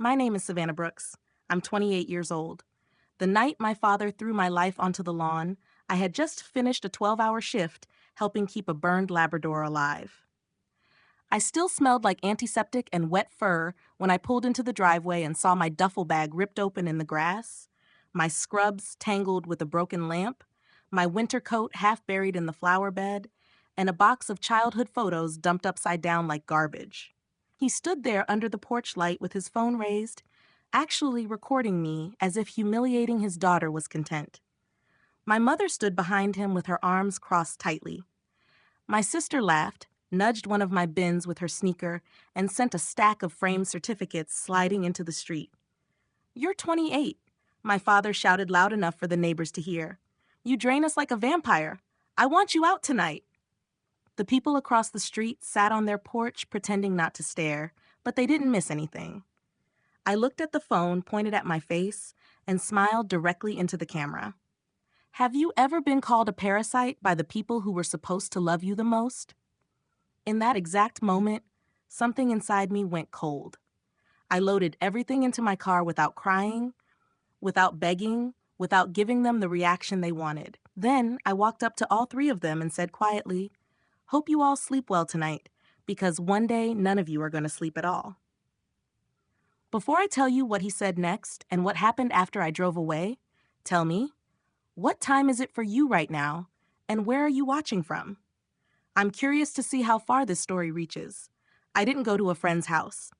My name is Savannah Brooks. I'm 28 years old. The night my father threw my life onto the lawn, I had just finished a 12-hour shift helping keep a burned Labrador alive. I still smelled like antiseptic and wet fur when I pulled into the driveway and saw my duffel bag ripped open in the grass, my scrubs tangled with a broken lamp, my winter coat half buried in the flower bed, and a box of childhood photos dumped upside down like garbage. He stood there under the porch light with his phone raised, actually recording me as if humiliating his daughter was content. My mother stood behind him with her arms crossed tightly. My sister laughed, nudged one of my bins with her sneaker, and sent a stack of framed certificates sliding into the street. "You're 28, my father shouted loud enough for the neighbors to hear. "You drain us like a vampire. I want you out tonight." The people across the street sat on their porch pretending not to stare, but they didn't miss anything. I looked at the phone pointed at my face and smiled directly into the camera. Have you ever been called a parasite by the people who were supposed to love you the most? In that exact moment, something inside me went cold. I loaded everything into my car without crying, without begging, without giving them the reaction they wanted. Then I walked up to all three of them and said quietly, "Hope you all sleep well tonight, because one day none of you are going to sleep at all." Before I tell you what he said next and what happened after I drove away, tell me, what time is it for you right now, and where are you watching from? I'm curious to see how far this story reaches. I didn't go to a friend's house.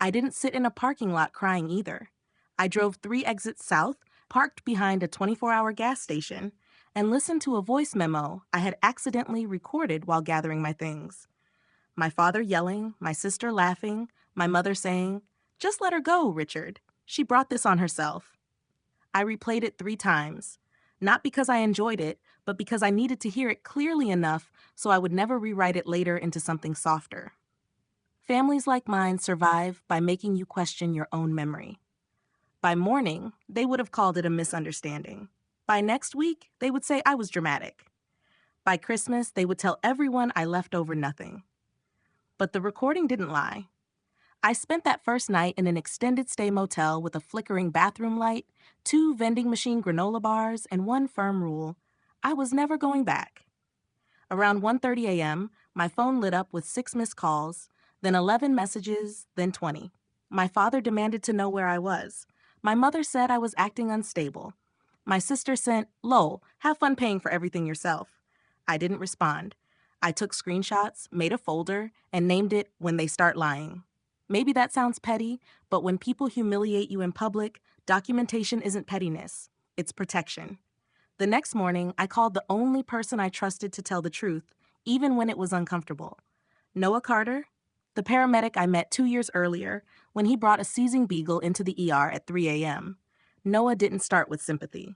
I didn't sit in a parking lot crying either. I drove 3 exits south, parked behind a 24-hour gas station, and listened to a voice memo I had accidentally recorded while gathering my things. My father yelling, my sister laughing, my mother saying, "Just let her go, Richard. She brought this on herself." I replayed it 3 times, not because I enjoyed it, but because I needed to hear it clearly enough so I would never rewrite it later into something softer. Families like mine survive by making you question your own memory. By morning, they would have called it a misunderstanding. By next week, they would say I was dramatic. By Christmas, they would tell everyone I left over nothing. But the recording didn't lie. I spent that first night in an extended stay motel with a flickering bathroom light, 2 vending machine granola bars, and one firm rule: I was never going back. Around 1:30 a.m., my phone lit up with 6 missed calls, then 11 messages, then 20. My father demanded to know where I was. My mother said I was acting unstable. My sister sent, "Lol, have fun paying for everything yourself." I didn't respond. I took screenshots, made a folder, and named it "When They Start Lying." Maybe that sounds petty, but when people humiliate you in public, documentation isn't pettiness. It's protection. The next morning, I called the only person I trusted to tell the truth, even when it was uncomfortable. Noah Carter, the paramedic I met 2 years earlier when he brought a seizing beagle into the ER at 3 a.m. Noah didn't start with sympathy.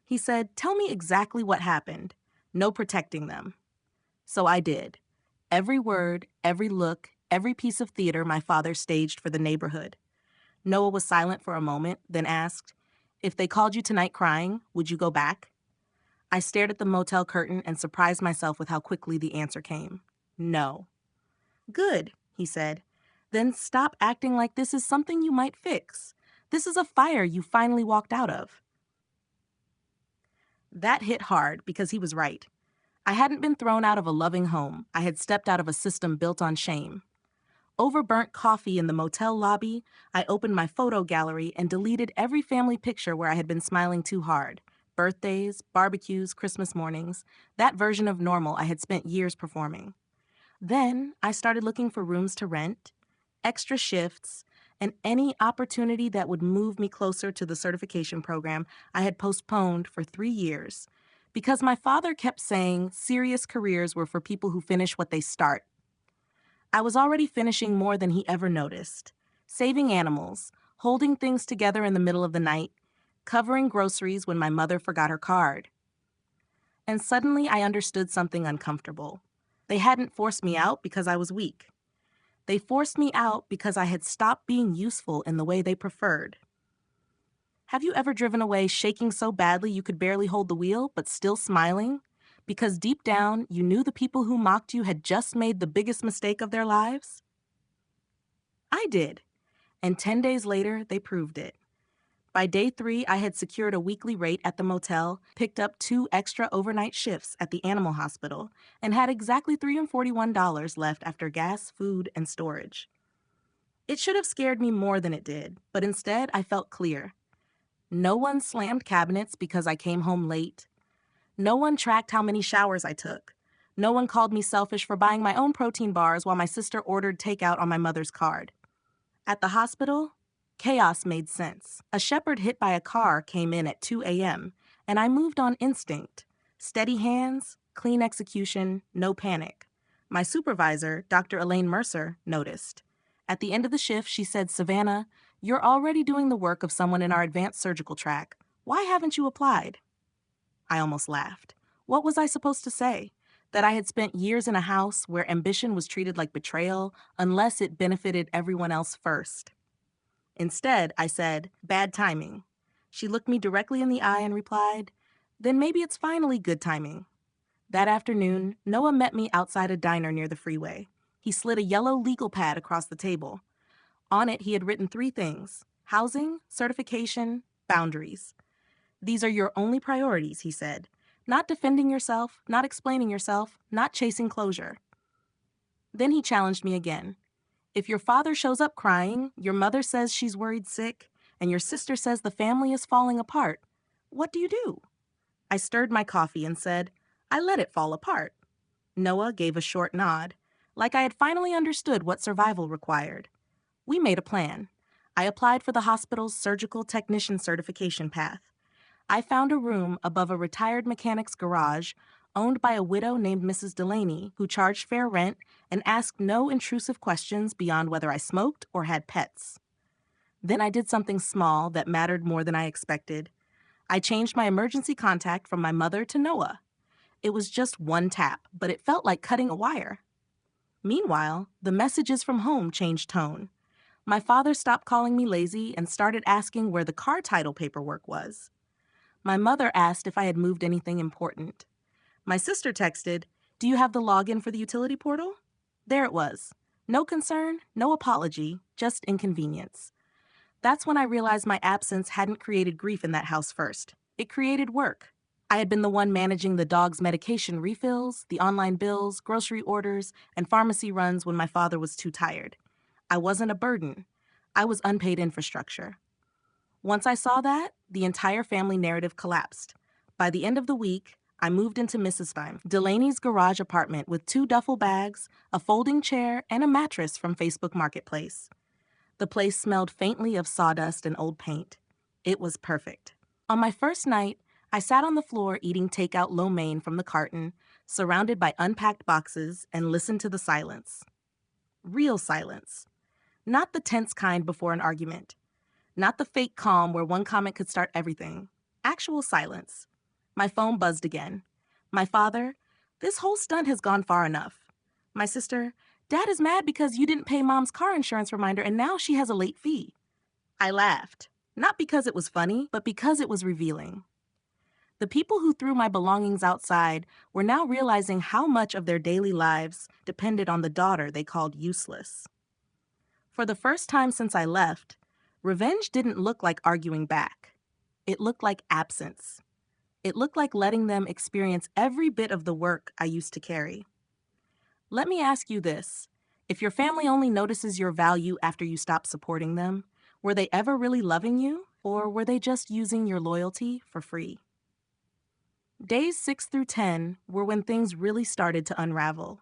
He said, "Tell me exactly what happened. No protecting them." So I did. Every word, every look, every piece of theater my father staged for the neighborhood. Noah was silent for a moment, then asked, "If they called you tonight crying, would you go back?" I stared at the motel curtain and surprised myself with how quickly the answer came. No. "Good," he said. "Then stop acting like this is something you might fix. This is a fire you finally walked out of." That hit hard because he was right. I hadn't been thrown out of a loving home. I had stepped out of a system built on shame. Over burnt coffee in the motel lobby, I opened my photo gallery and deleted every family picture where I had been smiling too hard. Birthdays, barbecues, Christmas mornings, that version of normal I had spent years performing. Then I started looking for rooms to rent, extra shifts, and any opportunity that would move me closer to the certification program I had postponed for 3 years, because my father kept saying serious careers were for people who finish what they start. I was already finishing more than he ever noticed. Saving animals, holding things together in the middle of the night, covering groceries when my mother forgot her card. And suddenly I understood something uncomfortable. They hadn't forced me out because I was weak. They forced me out because I had stopped being useful in the way they preferred. Have you ever driven away shaking so badly you could barely hold the wheel, but still smiling? Because deep down, you knew the people who mocked you had just made the biggest mistake of their lives? I did. And 10 days later, they proved it. By day 3, I had secured a weekly rate at the motel, picked up 2 extra overnight shifts at the animal hospital, and had exactly $341 left after gas, food, and storage. It should have scared me more than it did, but instead I felt clear. No one slammed cabinets because I came home late. No one tracked how many showers I took. No one called me selfish for buying my own protein bars while my sister ordered takeout on my mother's card. At the hospital, chaos made sense. A shepherd hit by a car came in at 2 a.m., and I moved on instinct. Steady hands, clean execution, no panic. My supervisor, Dr. Elaine Mercer, noticed. At the end of the shift, she said, "Savannah, you're already doing the work of someone in our advanced surgical track. Why haven't you applied?" I almost laughed. What was I supposed to say? That I had spent years in a house where ambition was treated like betrayal unless it benefited everyone else first. Instead, I said, "Bad timing." She looked me directly in the eye and replied, "Then maybe it's finally good timing." That afternoon, Noah met me outside a diner near the freeway. He slid a yellow legal pad across the table. On it, he had written 3 things: housing, certification, boundaries. "These are your only priorities," he said. "Not defending yourself, not explaining yourself, not chasing closure." Then he challenged me again. "If your father shows up crying, your mother says she's worried sick, and your sister says the family is falling apart, what do you do?" I stirred my coffee and said, "I let it fall apart." Noah gave a short nod, like I had finally understood what survival required. We made a plan. I applied for the hospital's surgical technician certification path. I found a room above a retired mechanic's garage owned by a widow named Mrs. Delaney, who charged fair rent and asked no intrusive questions beyond whether I smoked or had pets. Then I did something small that mattered more than I expected. I changed my emergency contact from my mother to Noah. It was just one tap, but it felt like cutting a wire. Meanwhile, the messages from home changed tone. My father stopped calling me lazy and started asking where the car title paperwork was. My mother asked if I had moved anything important. My sister texted, "Do you have the login for the utility portal?" There it was. No concern, no apology, just inconvenience. That's when I realized my absence hadn't created grief in that house first. It created work. I had been the one managing the dog's medication refills, the online bills, grocery orders, and pharmacy runs when my father was too tired. I wasn't a burden. I was unpaid infrastructure. Once I saw that, the entire family narrative collapsed. By the end of the week, I moved into Mrs. Delaney's garage apartment with 2 duffel bags, a folding chair, and a mattress from Facebook Marketplace. The place smelled faintly of sawdust and old paint. It was perfect. On my first night, I sat on the floor eating takeout lo mein from the carton, surrounded by unpacked boxes, and listened to the silence. Real silence. Not the tense kind before an argument. Not the fake calm where one comment could start everything. Actual silence. My phone buzzed again. My father, "This whole stunt has gone far enough." My sister, "Dad is mad because you didn't pay Mom's car insurance reminder and now she has a late fee." I laughed. Not because it was funny, but because it was revealing. The people who threw my belongings outside were now realizing how much of their daily lives depended on the daughter they called useless. For the first time since I left, revenge didn't look like arguing back. It looked like absence. It looked like letting them experience every bit of the work I used to carry. Let me ask you this. If your family only notices your value after you stop supporting them, were they ever really loving you, or were they just using your loyalty for free? Days 6 through 10 were when things really started to unravel.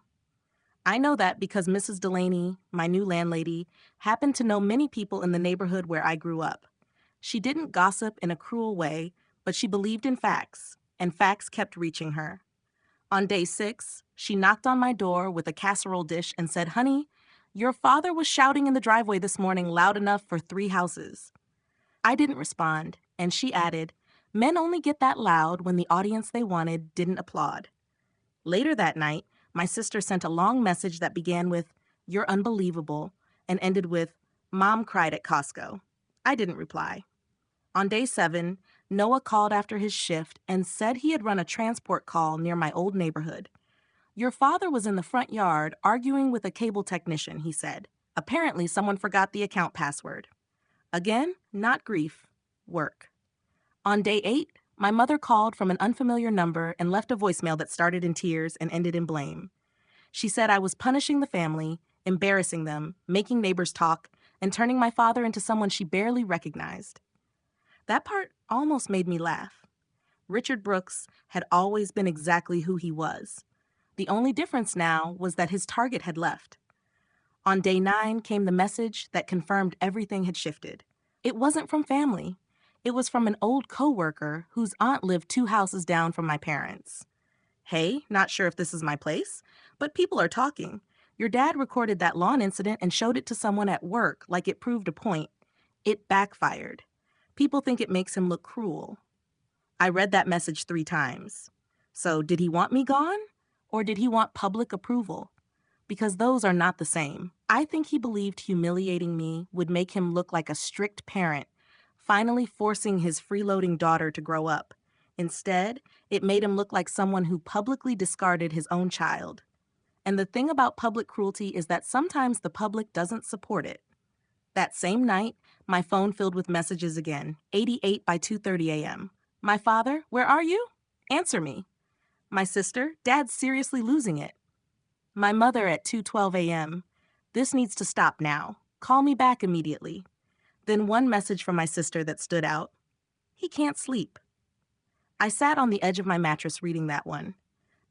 I know that because Mrs. Delaney, my new landlady, happened to know many people in the neighborhood where I grew up. She didn't gossip in a cruel way, but she believed in facts, and facts kept reaching her. On day 6, she knocked on my door with a casserole dish and said, "Honey, your father was shouting in the driveway this morning loud enough for 3 houses." I didn't respond, and she added, "Men only get that loud when the audience they wanted didn't applaud." Later that night, my sister sent a long message that began with, "You're unbelievable," and ended with, "Mom cried at Costco." I didn't reply. On day 7, Noah called after his shift and said he had run a transport call near my old neighborhood. "Your father was in the front yard arguing with a cable technician," he said. Apparently, someone forgot the account password. Again, not grief, work. On day 8, my mother called from an unfamiliar number and left a voicemail that started in tears and ended in blame. She said I was punishing the family, embarrassing them, making neighbors talk, and turning my father into someone she barely recognized. That part almost made me laugh. Richard Brooks had always been exactly who he was. The only difference now was that his target had left. On day 9 came the message that confirmed everything had shifted. It wasn't from family. It was from an old coworker whose aunt lived 2 houses down from my parents. Hey, not sure if this is my place, but people are talking. Your dad recorded that lawn incident and showed it to someone at work like it proved a point. It backfired. People think it makes him look cruel. I read that message 3 times. So, did he want me gone? Or did he want public approval? Because those are not the same. I think he believed humiliating me would make him look like a strict parent, finally forcing his freeloading daughter to grow up. Instead, it made him look like someone who publicly discarded his own child. And the thing about public cruelty is that sometimes the public doesn't support it. That same night, my phone filled with messages again, 88 by 2:30 a.m. My father, where are you? Answer me. My sister, Dad's seriously losing it. My mother at 2:12 a.m. This needs to stop now. Call me back immediately. Then one message from my sister that stood out. He can't sleep. I sat on the edge of my mattress reading that one.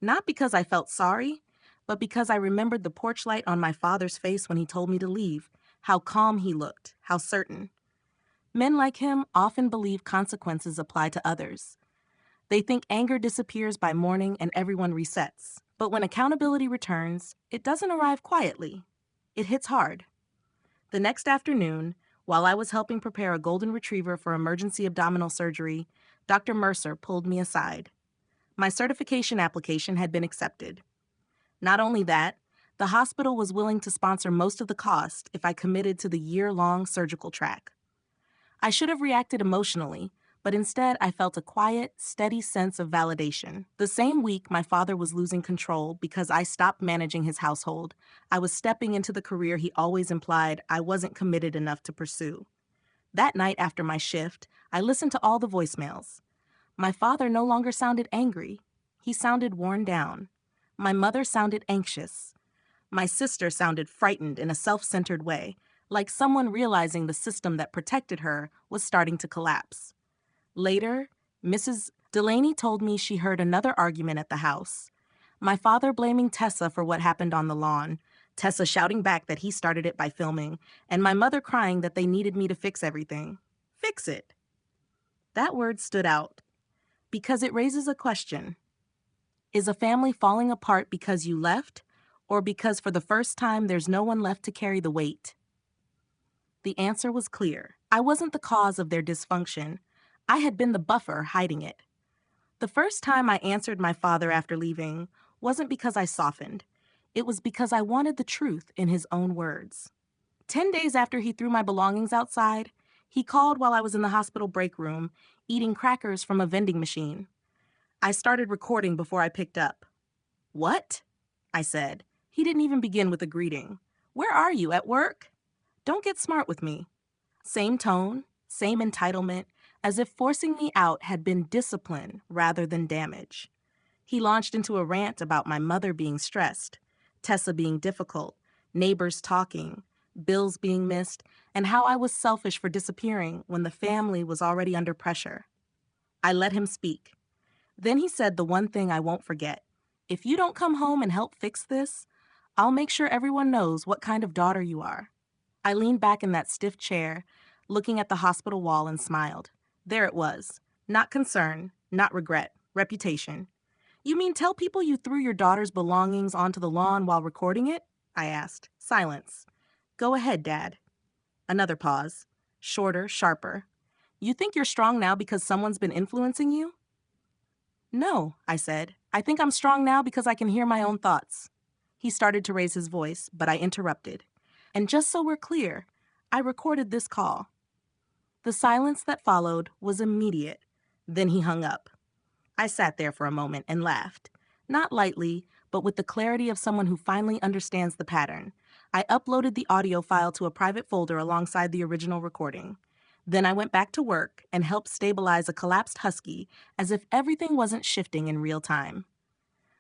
Not because I felt sorry, but because I remembered the porch light on my father's face when he told me to leave, how calm he looked, how certain. Men like him often believe consequences apply to others. They think anger disappears by morning and everyone resets. But when accountability returns, it doesn't arrive quietly. It hits hard. The next afternoon, while I was helping prepare a golden retriever for emergency abdominal surgery, Dr. Mercer pulled me aside. My certification application had been accepted. Not only that, the hospital was willing to sponsor most of the cost if I committed to the year-long surgical track. I should have reacted emotionally, but instead I felt a quiet, steady sense of validation. The same week my father was losing control because I stopped managing his household, I was stepping into the career he always implied I wasn't committed enough to pursue. That night after my shift, I listened to all the voicemails. My father no longer sounded angry. He sounded worn down. My mother sounded anxious. My sister sounded frightened in a self-centered way, like someone realizing the system that protected her was starting to collapse. Later, Mrs. Delaney told me she heard another argument at the house. My father blaming Tessa for what happened on the lawn, Tessa shouting back that he started it by filming, and my mother crying that they needed me to fix everything. Fix it. That word stood out because it raises a question. Is a family falling apart because you left, or because for the first time there's no one left to carry the weight? The answer was clear. I wasn't the cause of their dysfunction. I had been the buffer hiding it. The first time I answered my father after leaving wasn't because I softened. It was because I wanted the truth in his own words. 10 days after he threw my belongings outside, he called while I was in the hospital break room, eating crackers from a vending machine. I started recording before I picked up. "What?" I said. He didn't even begin with a greeting. "Where are you, at work?" Don't get smart with me. Same tone, same entitlement, as if forcing me out had been discipline rather than damage. He launched into a rant about my mother being stressed, Tessa being difficult, neighbors talking, bills being missed, and how I was selfish for disappearing when the family was already under pressure. I let him speak. Then he said the one thing I won't forget. If you don't come home and help fix this, I'll make sure everyone knows what kind of daughter you are. I leaned back in that stiff chair, looking at the hospital wall, and smiled. There it was. Not concern, not regret, reputation. "You mean tell people you threw your daughter's belongings onto the lawn while recording it?" I asked. Silence. "Go ahead, Dad." Another pause. Shorter, sharper. "You think you're strong now because someone's been influencing you?" "No," I said. "I think I'm strong now because I can hear my own thoughts." He started to raise his voice, but I interrupted. "And just so we're clear, I recorded this call." The silence that followed was immediate. Then he hung up. I sat there for a moment and laughed. Not lightly, but with the clarity of someone who finally understands the pattern. I uploaded the audio file to a private folder alongside the original recording. Then I went back to work and helped stabilize a collapsed husky as if everything wasn't shifting in real time.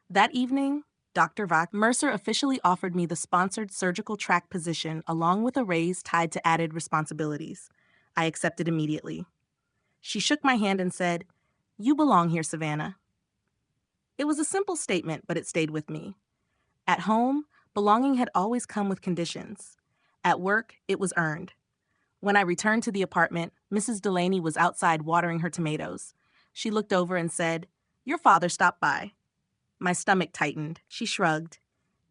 That evening, Dr. Mercer officially offered me the sponsored surgical track position along with a raise tied to added responsibilities. I accepted immediately. She shook my hand and said, "You belong here, Savannah." It was a simple statement, but it stayed with me. At home, belonging had always come with conditions. At work, it was earned. When I returned to the apartment, Mrs. Delaney was outside watering her tomatoes. She looked over and said, "Your father stopped by." My stomach tightened. She shrugged.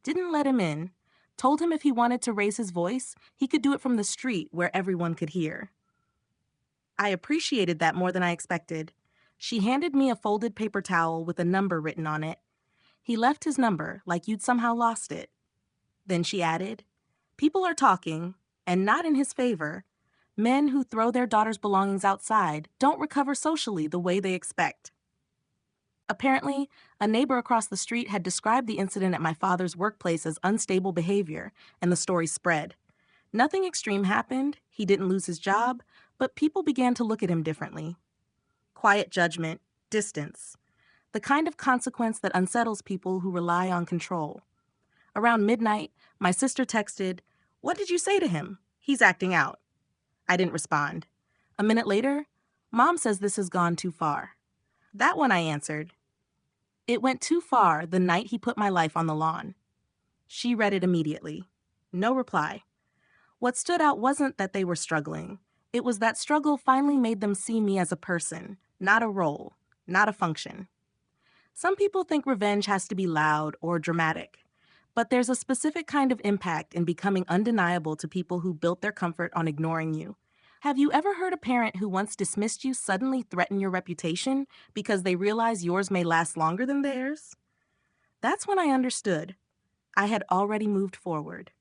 Didn't let him in. Told him if he wanted to raise his voice, he could do it from the street where everyone could hear. I appreciated that more than I expected. She handed me a folded paper towel with a number written on it. He left his number like you'd somehow lost it. Then she added, "People are talking, and not in his favor. Men who throw their daughters' belongings outside don't recover socially the way they expect." Apparently, a neighbor across the street had described the incident at my father's workplace as unstable behavior, and the story spread. Nothing extreme happened, he didn't lose his job, but people began to look at him differently. Quiet judgment, distance. The kind of consequence that unsettles people who rely on control. Around midnight, my sister texted, "What did you say to him? He's acting out." I didn't respond. A minute later, "Mom says this has gone too far." That one I answered. "It went too far the night he put my life on the lawn." She read it immediately. No reply. What stood out wasn't that they were struggling. It was that struggle finally made them see me as a person, not a role, not a function. Some people think revenge has to be loud or dramatic, but there's a specific kind of impact in becoming undeniable to people who built their comfort on ignoring you. Have you ever heard a parent who once dismissed you suddenly threaten your reputation because they realize yours may last longer than theirs? That's when I understood. I had already moved forward.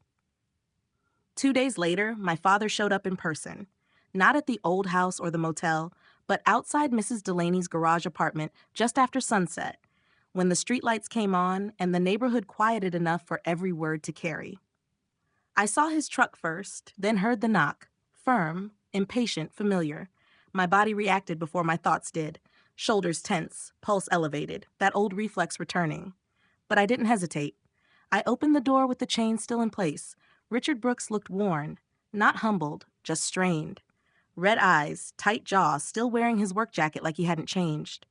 2 days later, my father showed up in person. Not at the old house or the motel, but outside Mrs. Delaney's garage apartment just after sunset, when the streetlights came on and the neighborhood quieted enough for every word to carry. I saw his truck first, then heard the knock. Firm, impatient, familiar. My body reacted before my thoughts did. Shoulders tense, pulse elevated, that old reflex returning. But I didn't hesitate. I opened the door with the chain still in place. Richard Brooks looked worn, not humbled, just strained. Red eyes, tight jaw, still wearing his work jacket like he hadn't changed.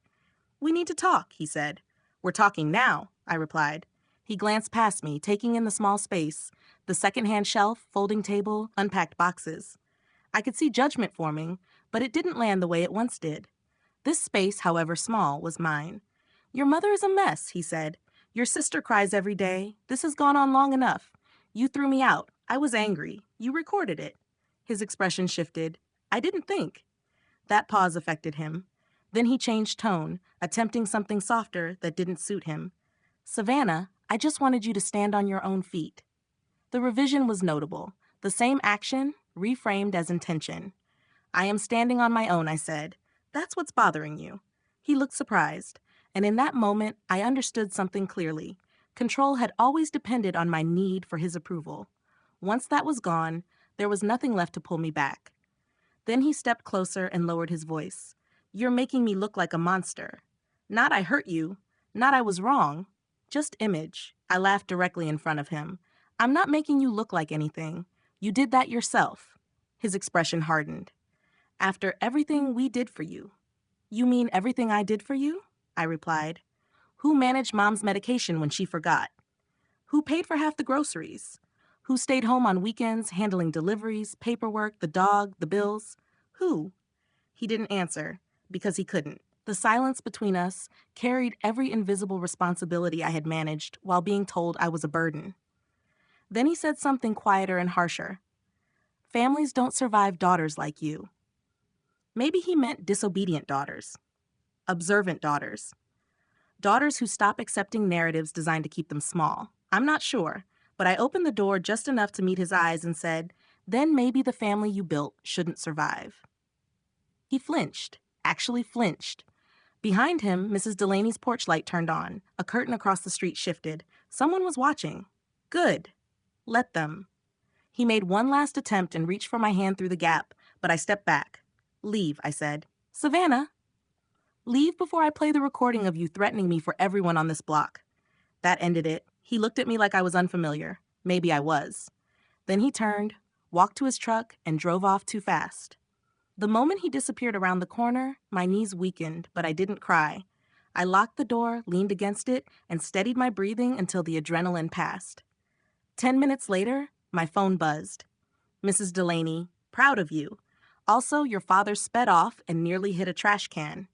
"We need to talk," he said. "We're talking now," I replied. He glanced past me, taking in the small space, the secondhand shelf, folding table, unpacked boxes. I could see judgment forming, but it didn't land the way it once did. This space, however small, was mine. "Your mother is a mess," he said. "Your sister cries every day. This has gone on long enough. You threw me out. I was angry. You recorded it." His expression shifted. "I didn't think." That pause affected him. Then he changed tone, attempting something softer that didn't suit him. "Savannah, I just wanted you to stand on your own feet." The revision was notable. The same action, reframed as intention. "I am standing on my own," I said. "That's what's bothering you." He looked surprised, and in that moment, I understood something clearly. Control had always depended on my need for his approval. Once that was gone, there was nothing left to pull me back. Then he stepped closer and lowered his voice. "You're making me look like a monster. Not I hurt you, not I was wrong, just image." I laughed directly in front of him. "I'm not making you look like anything. You did that yourself." His expression hardened. "After everything we did for you." "You mean everything I did for you?" I replied. "Who managed Mom's medication when she forgot? Who paid for half the groceries? Who stayed home on weekends handling deliveries, paperwork, the dog, the bills? Who?" He didn't answer, because he couldn't. The silence between us carried every invisible responsibility I had managed while being told I was a burden. Then he said something quieter and harsher. "Families don't survive daughters like you." Maybe he meant disobedient daughters, observant daughters. Daughters who stop accepting narratives designed to keep them small. I'm not sure, but I opened the door just enough to meet his eyes and said, "Then maybe the family you built shouldn't survive." He flinched, actually flinched. Behind him, Mrs. Delaney's porch light turned on. A curtain across the street shifted. Someone was watching. Good. Let them. He made one last attempt and reached for my hand through the gap, but I stepped back. "Leave," I said. "Savannah." "Leave before I play the recording of you threatening me for everyone on this block." That ended it. He looked at me like I was unfamiliar. Maybe I was. Then he turned, walked to his truck, and drove off too fast. The moment he disappeared around the corner, my knees weakened, but I didn't cry. I locked the door, leaned against it, and steadied my breathing until the adrenaline passed. 10 minutes later, my phone buzzed. "Mrs. Delaney, proud of you. Also, your father sped off and nearly hit a trash can."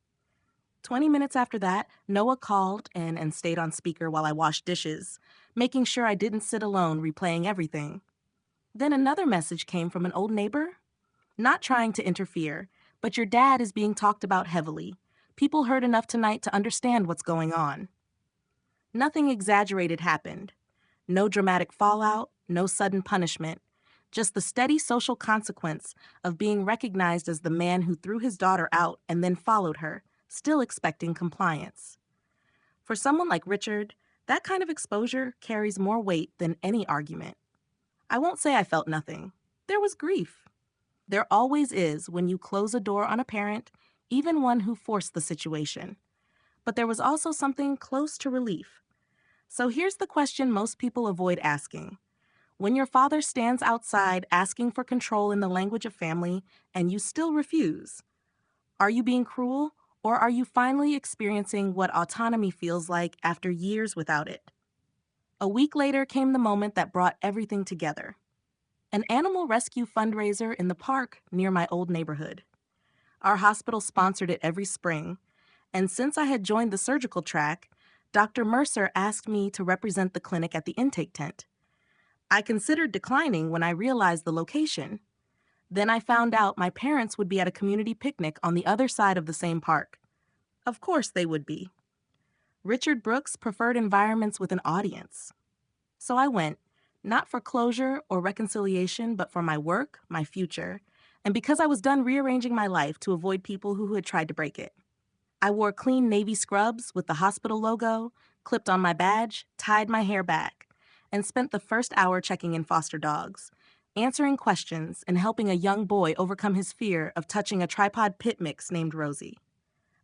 20 minutes after that, Noah called and stayed on speaker while I washed dishes, making sure I didn't sit alone replaying everything. Then another message came from an old neighbor. "Not trying to interfere, but your dad is being talked about heavily. People heard enough tonight to understand what's going on." Nothing exaggerated happened. No dramatic fallout, no sudden punishment. Just the steady social consequence of being recognized as the man who threw his daughter out and then followed her, still expecting compliance. For someone like Richard, that kind of exposure carries more weight than any argument. I won't say I felt nothing. There was grief. There always is when you close a door on a parent, even one who forced the situation. But there was also something close to relief. So here's the question most people avoid asking. When your father stands outside asking for control in the language of family and you still refuse, are you being cruel, or are you finally experiencing what autonomy feels like after years without it? A week later came the moment that brought everything together. An animal rescue fundraiser in the park near my old neighborhood. Our hospital sponsored it every spring, and since I had joined the surgical track, Dr. Mercer asked me to represent the clinic at the intake tent. I considered declining when I realized the location. Then I found out my parents would be at a community picnic on the other side of the same park. Of course they would be. Richard Brooks preferred environments with an audience. So I went, not for closure or reconciliation, but for my work, my future, and because I was done rearranging my life to avoid people who had tried to break it. I wore clean navy scrubs with the hospital logo, clipped on my badge, tied my hair back, and spent the first hour checking in foster dogs, answering questions and helping a young boy overcome his fear of touching a tripod pit mix named Rosie.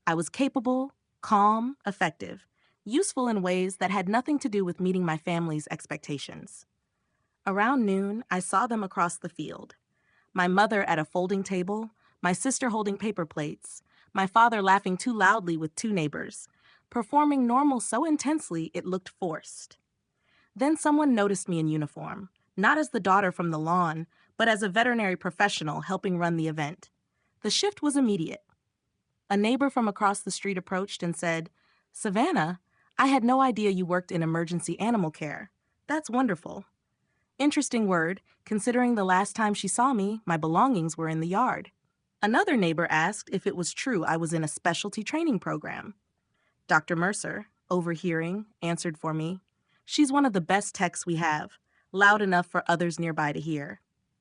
I was capable, calm, effective, useful in ways that had nothing to do with meeting my family's expectations. Around noon, I saw them across the field. My mother at a folding table, my sister holding paper plates, my father laughing too loudly with two neighbors, performing normal so intensely it looked forced. Then someone noticed me in uniform, not as the daughter from the lawn, but as a veterinary professional helping run the event. The shift was immediate. A neighbor from across the street approached and said, "Savannah, I had no idea you worked in emergency animal care. That's wonderful." Interesting word, considering the last time she saw me, my belongings were in the yard. Another neighbor asked if it was true I was in a specialty training program. Dr. Mercer, overhearing, answered for me. "She's one of the best techs we have, loud enough for others nearby to hear."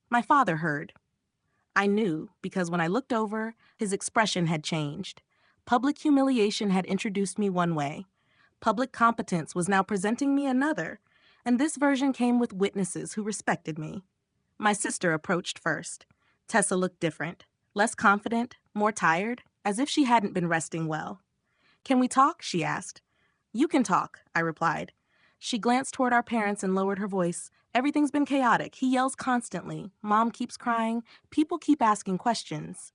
My father heard. I knew because when I looked over, his expression had changed. Public humiliation had introduced me one way. Public competence was now presenting me another, and this version came with witnesses who respected me. My sister approached first. Tessa looked different, less confident, more tired, as if she hadn't been resting well. "Can we talk?" she asked. "You can talk," I replied. She glanced toward our parents and lowered her voice. "Everything's been chaotic. He yells constantly. Mom keeps crying. People keep asking questions."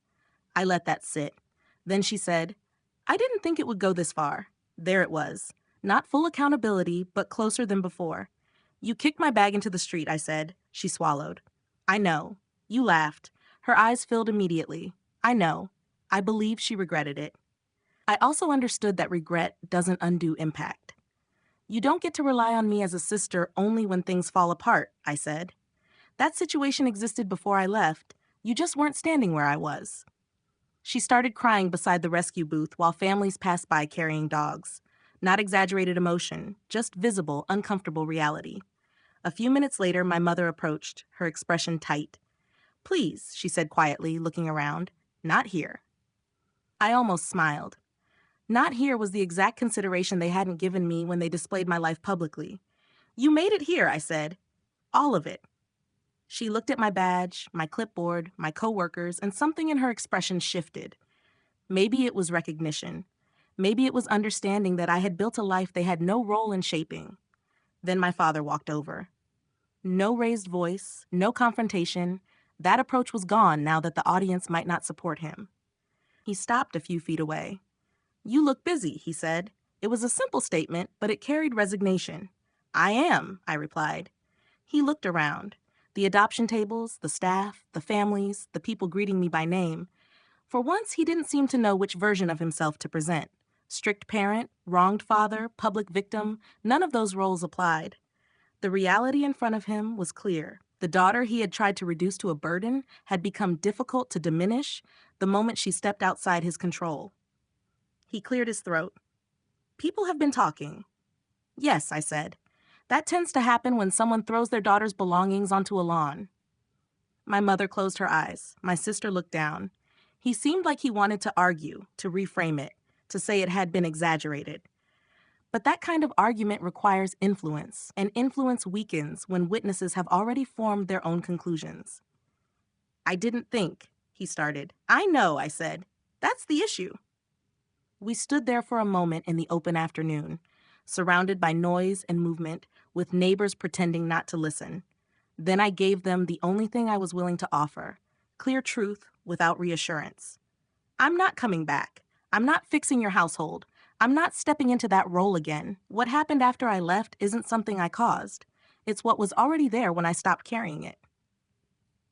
I let that sit. Then she said, "I didn't think it would go this far." There it was. Not full accountability, but closer than before. "You kicked my bag into the street," I said. She swallowed. "I know." You laughed. Her eyes filled immediately. "I know." I believe she regretted it. I also understood that regret doesn't undo impact. "You don't get to rely on me as a sister only when things fall apart," I said. "That situation existed before I left. You just weren't standing where I was." She started crying beside the rescue booth while families passed by carrying dogs. Not exaggerated emotion, just visible, uncomfortable reality. A few minutes later, my mother approached, her expression tight. "Please," she said quietly, looking around. "Not here." I almost smiled. Not here was the exact consideration they hadn't given me when they displayed my life publicly. "You made it here," I said. "All of it." She looked at my badge, my clipboard, my coworkers, and something in her expression shifted. Maybe it was recognition. Maybe it was understanding that I had built a life they had no role in shaping. Then my father walked over. No raised voice, no confrontation. That approach was gone now that the audience might not support him. He stopped a few feet away. "You look busy," he said. It was a simple statement, but it carried resignation. "I am," I replied. He looked around. The adoption tables, the staff, the families, the people greeting me by name. For once, he didn't seem to know which version of himself to present. Strict parent, wronged father, public victim, none of those roles applied. The reality in front of him was clear. The daughter he had tried to reduce to a burden had become difficult to diminish the moment she stepped outside his control. He cleared his throat. "People have been talking." "Yes," I said. "That tends to happen when someone throws their daughter's belongings onto a lawn." My mother closed her eyes. My sister looked down. He seemed like he wanted to argue, to reframe it, to say it had been exaggerated. But that kind of argument requires influence, and influence weakens when witnesses have already formed their own conclusions. "I didn't think," he started. "I know," I said. "That's the issue." We stood there for a moment in the open afternoon, surrounded by noise and movement, with neighbors pretending not to listen. Then I gave them the only thing I was willing to offer, clear truth without reassurance. "I'm not coming back. I'm not fixing your household. I'm not stepping into that role again. What happened after I left isn't something I caused. It's what was already there when I stopped carrying it."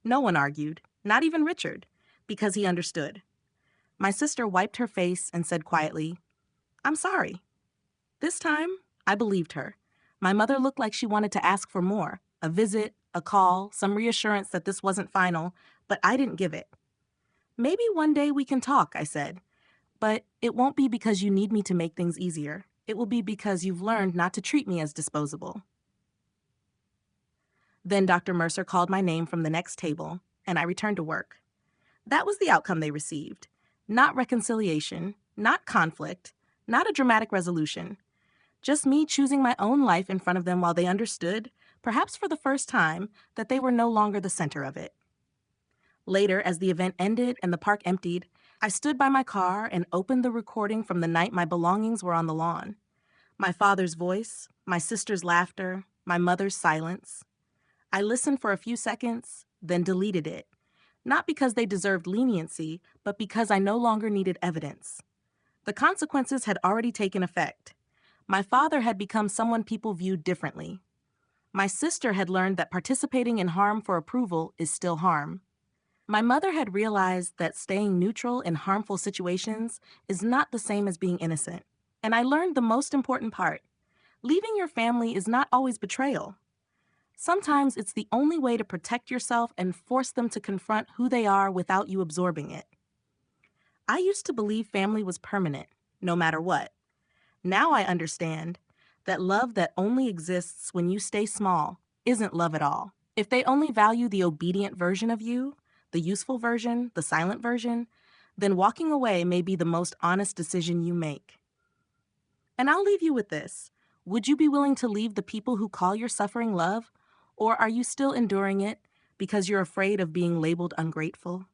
No one argued, not even Richard, because he understood. My sister wiped her face and said quietly, "I'm sorry." This time, I believed her. My mother looked like she wanted to ask for more, a visit, a call, some reassurance that this wasn't final, but I didn't give it. "Maybe one day we can talk," I said. "But it won't be because you need me to make things easier. It will be because you've learned not to treat me as disposable." Then Dr. Mercer called my name from the next table, and I returned to work. That was the outcome they received. Not reconciliation, not conflict, not a dramatic resolution. Just me choosing my own life in front of them while they understood, perhaps for the first time, that they were no longer the center of it. Later, as the event ended and the park emptied, I stood by my car and opened the recording from the night my belongings were on the lawn. My father's voice, my sister's laughter, my mother's silence. I listened for a few seconds, then deleted it. Not because they deserved leniency, but because I no longer needed evidence. The consequences had already taken effect. My father had become someone people viewed differently. My sister had learned that participating in harm for approval is still harm. My mother had realized that staying neutral in harmful situations is not the same as being innocent. And I learned the most important part. Leaving your family is not always betrayal. Sometimes it's the only way to protect yourself and force them to confront who they are without you absorbing it. I used to believe family was permanent, no matter what. Now I understand that love that only exists when you stay small isn't love at all. If they only value the obedient version of you, the useful version, the silent version, then walking away may be the most honest decision you make. And I'll leave you with this. Would you be willing to leave the people who call your suffering love, or are you still enduring it because you're afraid of being labeled ungrateful?